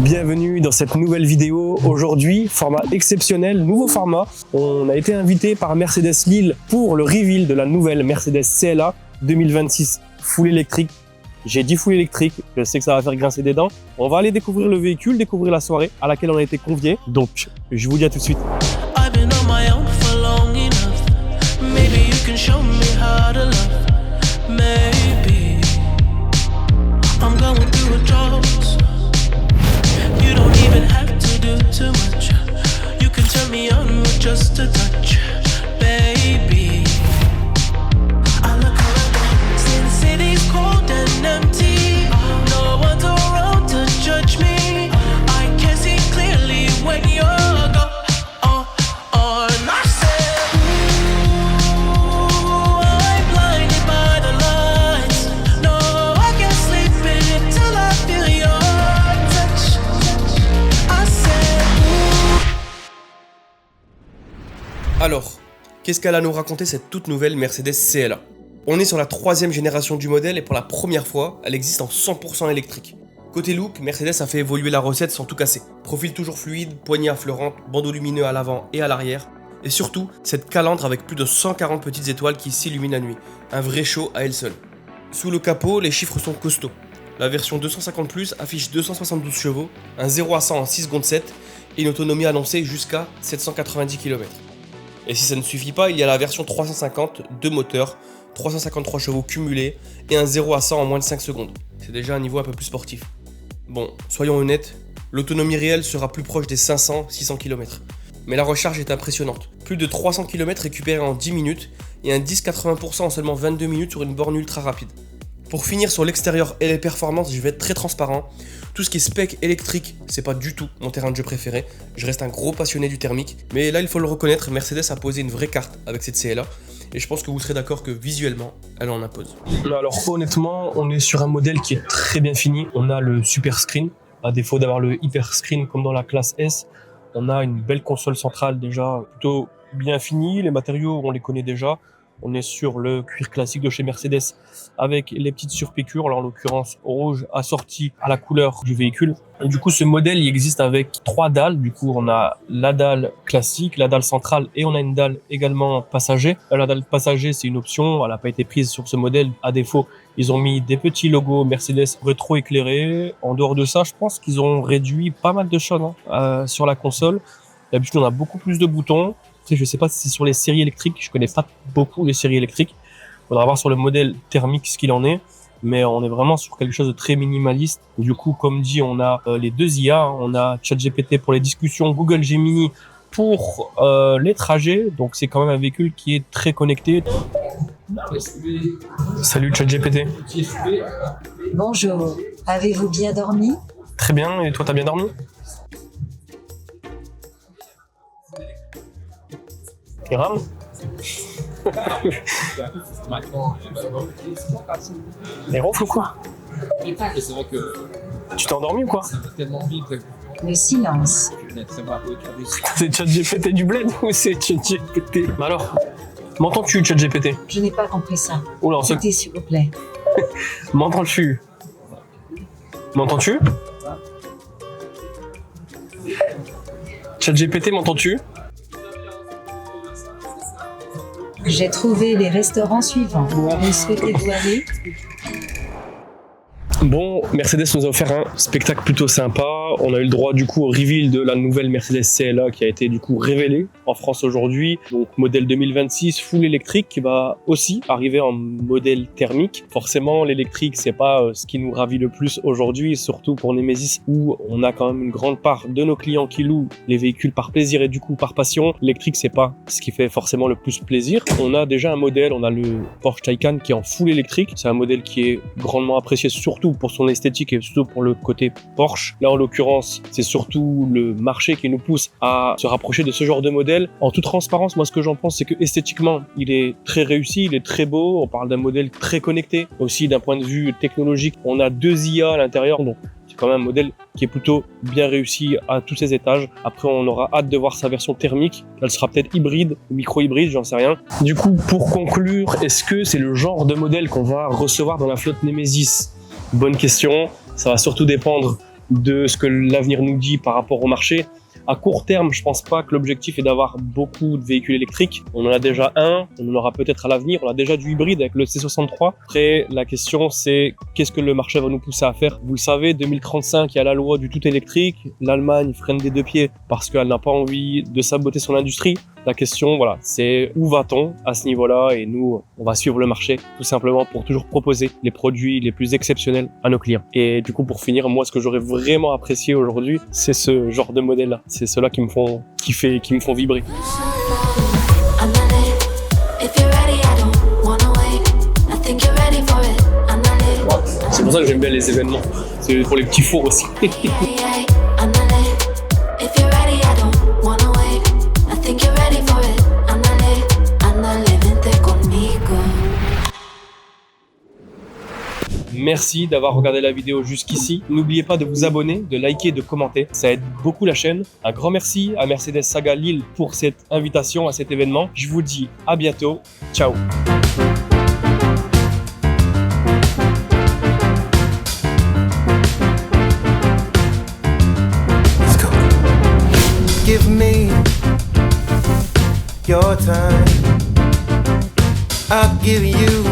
Bienvenue dans cette nouvelle vidéo. Aujourd'hui, format exceptionnel, nouveau format. On a été invité par Mercedes Lille pour le reveal de la nouvelle Mercedes CLA 2026 full électrique. J'ai dit full électrique, je sais que ça va faire grincer des dents. On va aller découvrir le véhicule, découvrir la soirée à laquelle on a été conviés. Donc, je vous dis à tout de suite. Just a touch, baby. I look around since city's cold and empty. No one's around to judge me. I can see clearly when you're gone. And I said, ooh, I'm blinded by the lights. No, I can't sleep until I feel your touch. I said, ooh. Alors, qu'est-ce qu'elle a à nous raconter cette toute nouvelle Mercedes CLA? On est sur la 3e génération du modèle et pour la première fois, elle existe en 100% électrique. Côté look, Mercedes a fait évoluer la recette sans tout casser. Profil toujours fluide, poignée affleurante, bandeau lumineux à l'avant et à l'arrière. Et surtout, cette calandre avec plus de 140 petites étoiles qui s'illuminent la nuit. Un vrai show à elle seule. Sous le capot, les chiffres sont costauds. La version 250+ affiche 272 chevaux, un 0 à 100 en 6 secondes 7 et une autonomie annoncée jusqu'à 790 km. Et si ça ne suffit pas, il y a la version 350, 2 moteurs, 353 chevaux cumulés et un 0 à 100 en moins de 5 secondes. C'est déjà un niveau un peu plus sportif. Bon, soyons honnêtes, l'autonomie réelle sera plus proche des 500-600 km. Mais la recharge est impressionnante. Plus de 300 km récupérés en 10 minutes et un 10-80% en seulement 22 minutes sur une borne ultra rapide. Pour finir sur l'extérieur et les performances, je vais être très transparent. Tout ce qui est spec électrique, c'est pas du tout mon terrain de jeu préféré. Je reste un gros passionné du thermique. Mais là, il faut le reconnaître, Mercedes a posé une vraie carte avec cette CLA. Et je pense que vous serez d'accord que visuellement, elle en impose. Alors honnêtement, on est sur un modèle qui est très bien fini. On a le super screen, à défaut d'avoir le hyper screen comme dans la classe S. On a une belle console centrale déjà plutôt bien finie. Les matériaux, on les connaît déjà. On est sur le cuir classique de chez Mercedes avec les petites surpiqûres, en l'occurrence rouge assorties à la couleur du véhicule. Et du coup, ce modèle, il existe avec 3 dalles. Du coup, on a la dalle classique, la dalle centrale et on a une dalle également passager. La dalle passager, c'est une option. Elle n'a pas été prise sur ce modèle. À défaut, ils ont mis des petits logos Mercedes rétro-éclairés. En dehors de ça, je pense qu'ils ont réduit pas mal de choses sur la console. D'habitude, on a beaucoup plus de boutons. Je sais pas si c'est sur les séries électriques, je connais pas beaucoup les séries électriques. Faudra voir sur le modèle thermique ce qu'il en est, mais on est vraiment sur quelque chose de très minimaliste. Du coup, comme dit, on a les deux IA, on a ChatGPT pour les discussions, Google Gemini pour les trajets, donc c'est quand même un véhicule qui est très connecté. Salut ChatGPT. Bonjour, avez-vous bien dormi? Très bien, et toi t'as bien dormi? Et Ram? Les ronfles ou quoi? C'est vrai que Tu t'es endormi ou quoi? ça va tellement vite. Le silence. C'est ChatGPT du bled ou c'est ChatGPT? Mais alors, m'entends-tu ChatGPT? Je n'ai pas compris ça. Oula, Répétez, s'il vous plaît. m'entends-tu? M'entends-tu? ChatGPT, m'entends-tu? J'ai trouvé les restaurants suivants. Où souhaitez-vous aller? Bon, Mercedes nous a offert un spectacle plutôt sympa. On a eu le droit du coup au reveal de la nouvelle Mercedes CLA qui a été du coup révélée en France aujourd'hui. Donc modèle 2026 full électrique qui va aussi arriver en modèle thermique. Forcément, l'électrique c'est pas ce qui nous ravit le plus aujourd'hui, surtout pour Nemesis où on a quand même une grande part de nos clients qui louent les véhicules par plaisir et du coup par passion. L'électrique c'est pas ce qui fait forcément le plus plaisir. On a déjà un modèle, on a le Porsche Taycan qui est en full électrique. C'est un modèle qui est grandement apprécié surtout pour son esthétique et surtout pour le côté Porsche. Là en l'occurrence, c'est surtout le marché qui nous pousse à se rapprocher de ce genre de modèle. En toute transparence, moi ce que j'en pense c'est que esthétiquement, il est très réussi, il est très beau. On parle d'un modèle très connecté. Aussi d'un point de vue technologique, on a 2 IA à l'intérieur, donc c'est quand même un modèle qui est plutôt bien réussi à tous ses étages. Après, on aura hâte de voir sa version thermique. Elle sera peut-être hybride ou micro-hybride, j'en sais rien. Du coup, pour conclure, est-ce que c'est le genre de modèle qu'on va recevoir dans la flotte Nemesis? Bonne question. Ça va surtout dépendre de ce que l'avenir nous dit par rapport au marché. À court terme, je pense pas que l'objectif est d'avoir beaucoup de véhicules électriques. On en a déjà un, on en aura peut-être à l'avenir. On a déjà du hybride avec le C63. Après, la question c'est qu'est-ce que le marché va nous pousser à faire? Vous le savez, 2035, il y a la loi du tout électrique. L'Allemagne freine des deux pieds parce qu'elle n'a pas envie de saboter son industrie. La question, voilà, c'est où va-t-on à ce niveau-là? Et nous, on va suivre le marché tout simplement pour toujours proposer les produits les plus exceptionnels à nos clients. Et du coup, pour finir, moi, ce que j'aurais vraiment apprécié aujourd'hui, c'est ce genre de modèle-là. C'est ceux-là qui me font kiffer et qui me font vibrer. I'm not it. If you're ready, I don't wanna wait. I think you're ready for it. I'm not it. C'est pour ça que j'aime bien les événements. C'est pour les petits fours aussi. I'm not it. If you're ready, I don't wanna wait. I think you're ready for it. I'm not it. Ándale, vente conmigo. Merci d'avoir regardé la vidéo jusqu'ici. N'oubliez pas de vous abonner, de liker, de commenter. Ça aide beaucoup la chaîne. Un grand merci à Mercedes Saga Lille pour cette invitation à cet événement. Je vous dis à bientôt. Ciao. Let's go. Give me your time. I'll give you